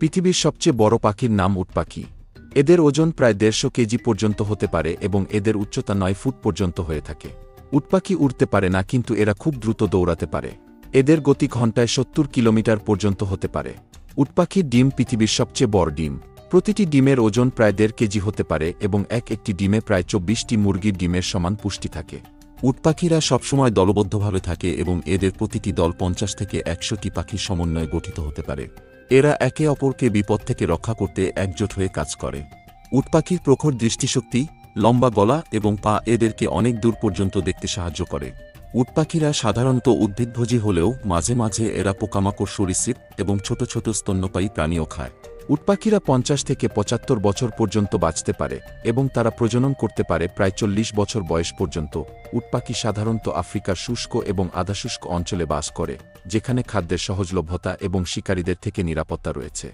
পৃথিবীর সবচেয়ে বড় পাখির নাম উট পাখি। এদের ওজন প্রায় 150 কেজি পর্যন্ত হতে পারে এবং এদের উচ্চতা 9 ফুট পর্যন্ত হয়ে থাকে। উট পাখি উড়তে পারে না, কিন্তু এরা খুব দ্রুত দৌড়াতে পারে। এদের গতি ঘণ্টায় 70 কিলোমিটার পর্যন্ত হতে পারে। উট পাখির ডিম পৃথিবীর সবচেয়ে বড় ডিম। প্রতিটি ডিমের ওজন প্রায় 1.5 কেজি হতে পারে এবং একটি ডিমে প্রায় 24টি মুরগির ডিমের সমান পুষ্টি থাকে। উট পাখিরা সবসময় দলবদ্ধভাবে থাকে এবং এদের প্রতিটি দল 50 থেকে 100টি পাখির সমন্বয়ে গঠিত হতে পারে। এরা একে অপরকে বিপদ থেকে রক্ষা করতে একজোট হয়ে কাজ করে। উট পাখির প্রখর দৃষ্টিশক্তি, লম্বা গলা এবং পা এদেরকে অনেক দূর পর্যন্ত দেখতে সাহায্য করে। উট পাখিরা সাধারণত উদ্ভিদভোজী হলেও মাঝে মাঝে এরা পোকামাকড়, সরীসৃপ এবং ছোট ছোট স্তন্যপায়ী প্রাণীও খায়। উট পাখিরা 50 থেকে 75 বছর পর্যন্ত বাঁচতে পারে এবং তারা প্রজনন করতে পারে প্রায় 40 বছর বয়স পর্যন্ত। উট পাখি সাধারণত আফ্রিকার শুষ্ক এবং আধাশুষ্ক অঞ্চলে বাস করে, যেখানে খাদ্যের সহজলভ্যতা এবং শিকারীদের থেকে নিরাপত্তা রয়েছে।